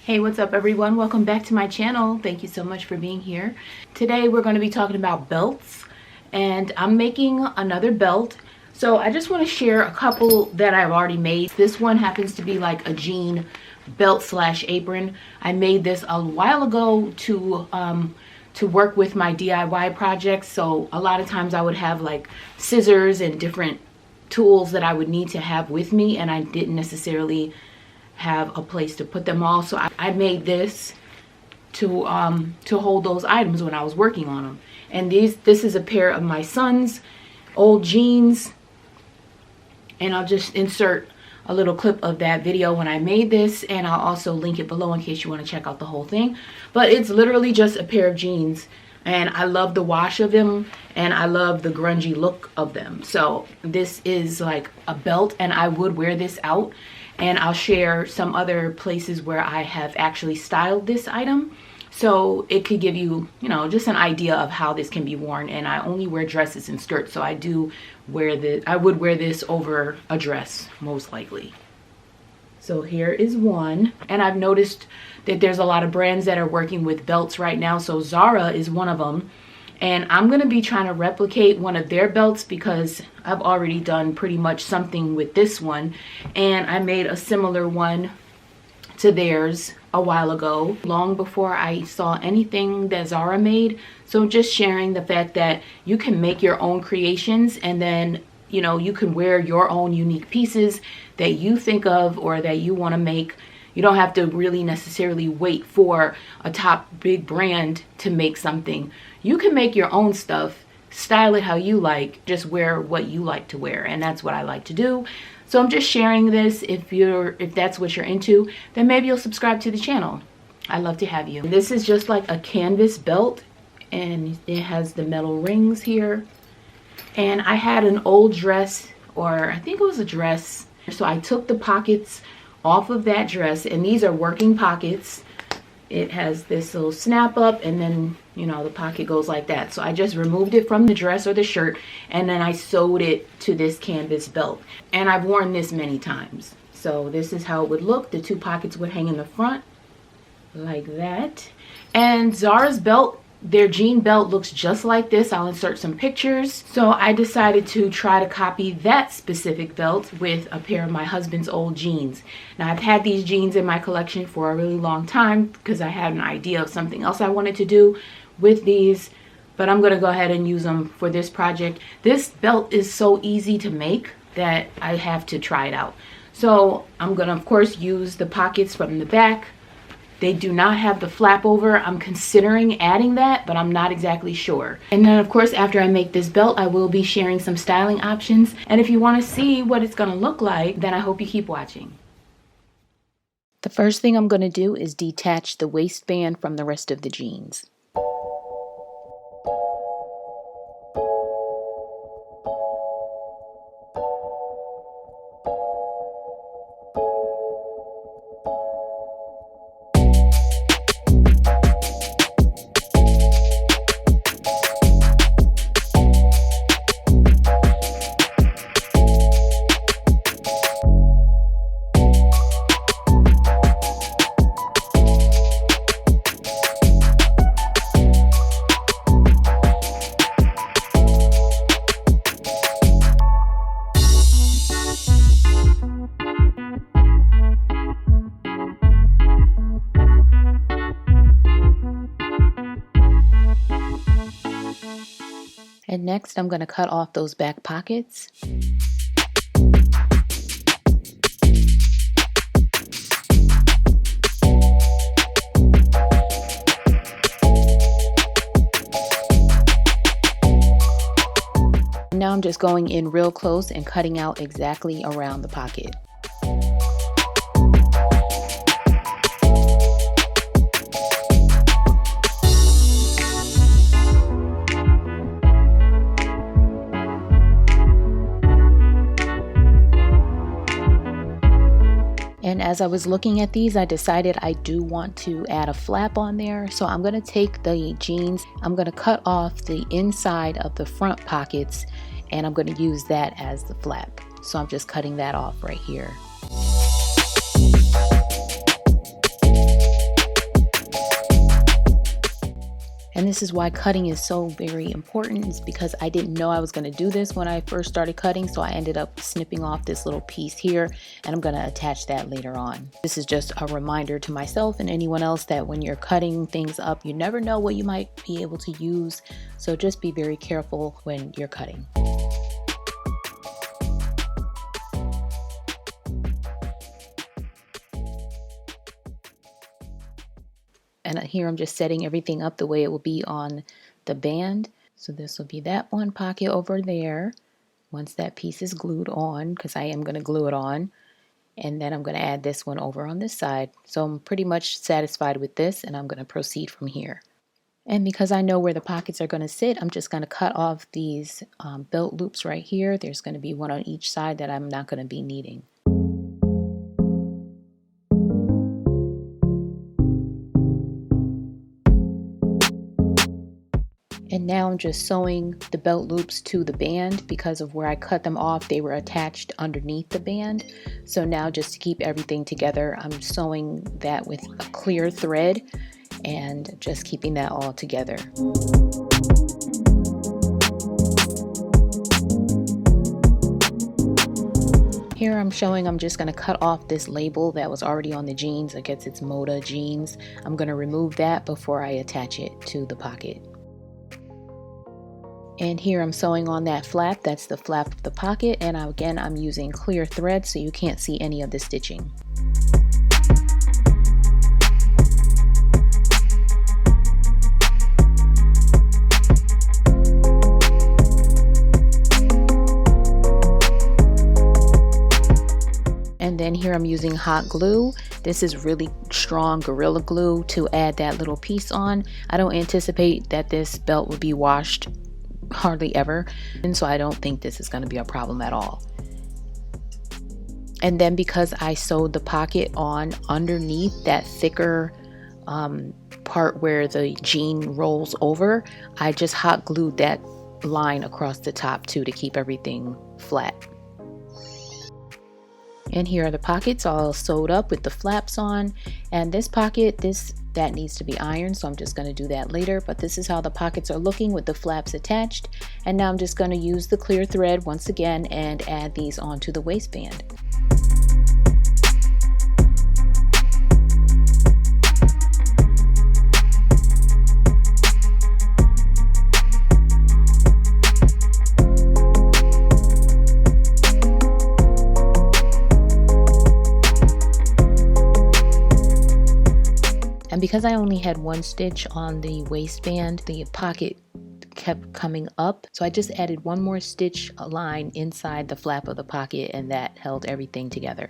Hey, what's up everyone? Welcome back to my channel. Thank you so much for being here. Today we're going to be talking about belts, and I'm making another belt. So I just want to share a couple that I've already made. This one happens to be like a jean belt slash apron. I made this a while ago to work with my DIY projects. So a lot of times I would have like scissors and different tools that I would need to have with me, and I didn't necessarily have a place to put them all. So I made this to hold those items when I was working on them. And this is a pair of my son's old jeans, and I'll just insert a little clip of that video when I made this, and I'll also link it below in case you want to check out the whole thing. But it's literally just a pair of jeans, and I love the wash of them, and I love the grungy look of them. So this is like a belt, and I would wear this out. And I'll share some other places where I have actually styled this item, so it could give you, just an idea of how this can be worn. And I only wear dresses and skirts, so I would wear this over a dress most likely. So here is one, and I've noticed that there's a lot of brands that are working with belts right now. So Zara is one of them. And I'm going to be trying to replicate one of their belts because I've already done pretty much something with this one. And I made a similar one to theirs a while ago, long before I saw anything that Zara made. So just sharing the fact that you can make your own creations, and then, you can wear your own unique pieces that you think of or that you want to make. You don't have to really necessarily wait for a top big brand to make something. You can make your own stuff, style it how you like, just wear what you like to wear, and that's what I like to do. So I'm just sharing this. If that's what you're into, then maybe you'll subscribe to the channel. I'd love to have you. This is just like a canvas belt, and it has the metal rings here. And I had an old dress, or I think it was a dress. So I took the pockets off of that dress, and these are working pockets. It has this little snap up, and then the pocket goes like that. So I just removed it from the dress or the shirt, and then I sewed it to this canvas belt. And I've worn this many times. So this is how it would look. The two pockets would hang in the front like that. And Zara's belt, their jean belt, looks just like this. I'll insert some pictures. So I decided to try to copy that specific belt with a pair of my husband's old jeans. Now I've had these jeans in my collection for a really long time because I had an idea of something else I wanted to do with these, but I'm going to go ahead and use them for this project. This belt is so easy to make that I have to try it out. So I'm going to, of course, use the pockets from the back. They do not have the flap over. I'm considering adding that, but I'm not exactly sure. And then, of course, after I make this belt, I will be sharing some styling options. And if you want to see what it's going to look like, then I hope you keep watching. The first thing I'm going to do is detach the waistband from the rest of the jeans. And next, I'm going to cut off those back pockets. Now I'm just going in real close and cutting out exactly around the pocket. And as I was looking at these, I decided I do want to add a flap on there. So I'm going to take the jeans, I'm going to cut off the inside of the front pockets, and I'm going to use that as the flap. So I'm just cutting that off right here. And this is why cutting is so very important, is because I didn't know I was going to do this when I first started cutting. So I ended up snipping off this little piece here, and I'm going to attach that later on. This is just a reminder to myself and anyone else that when you're cutting things up, you never know what you might be able to use. So just be very careful when you're cutting. And here I'm just setting everything up the way it will be on the band. So this will be that one pocket over there once that piece is glued on, because I am going to glue it on. And then I'm going to add this one over on this side. So I'm pretty much satisfied with this, and I'm going to proceed from here. And because I know where the pockets are going to sit, I'm just going to cut off these belt loops right here. There's going to be one on each side that I'm not going to be needing. And now I'm just sewing the belt loops to the band. Because of where I cut them off, they were attached underneath the band. So now, just to keep everything together, I'm sewing that with a clear thread and just keeping that all together. Here I'm showing I'm just going to cut off this label that was already on the jeans. I guess it's Moda jeans. I'm going to remove that before I attach it to the pocket. And here I'm sewing on that flap. That's the flap of the pocket. And again, I'm using clear thread so you can't see any of the stitching. And then here I'm using hot glue. This is really strong Gorilla Glue to add that little piece on. I don't anticipate that this belt will be washed hardly ever, and so I don't think this is going to be a problem at all. And then because I sewed the pocket on underneath that thicker part where the jean rolls over, I just hot glued that line across the top too to keep everything flat. And here are the pockets all sewed up with the flaps on. And this pocket, that needs to be ironed, so I'm just going to do that later. But this is how the pockets are looking with the flaps attached. And now I'm just going to use the clear thread once again and add these onto the waistband. And because I only had one stitch on the waistband, the pocket kept coming up. So I just added one more stitch line inside the flap of the pocket, and that held everything together.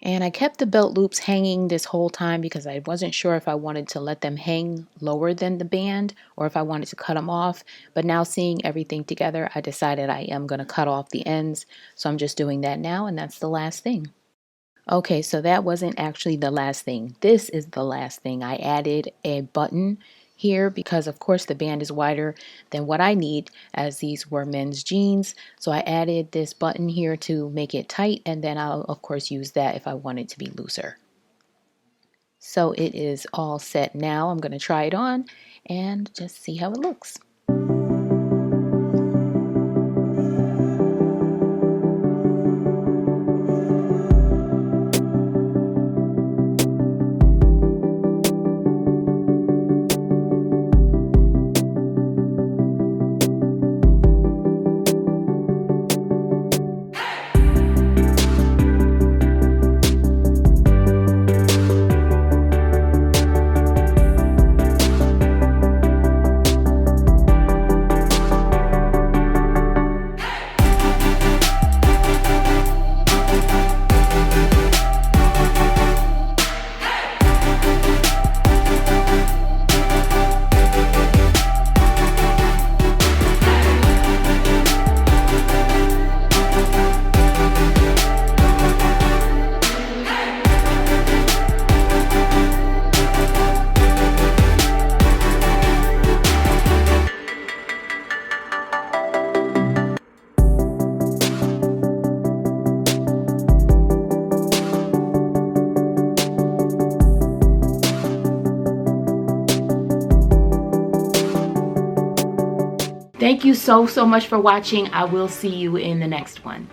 And I kept the belt loops hanging this whole time because I wasn't sure if I wanted to let them hang lower than the band or if I wanted to cut them off. But now seeing everything together, I decided I am going to cut off the ends. So I'm just doing that now, and that's the last thing. Okay, so that wasn't actually the last thing. This is the last thing. I added a button here because of course the band is wider than what I need, as these were men's jeans. So I added this button here to make it tight, and then I'll of course use that if I want it to be looser. So it is all set now. I'm going to try it on and just see how it looks. Thank you so much for watching. I will see you in the next one.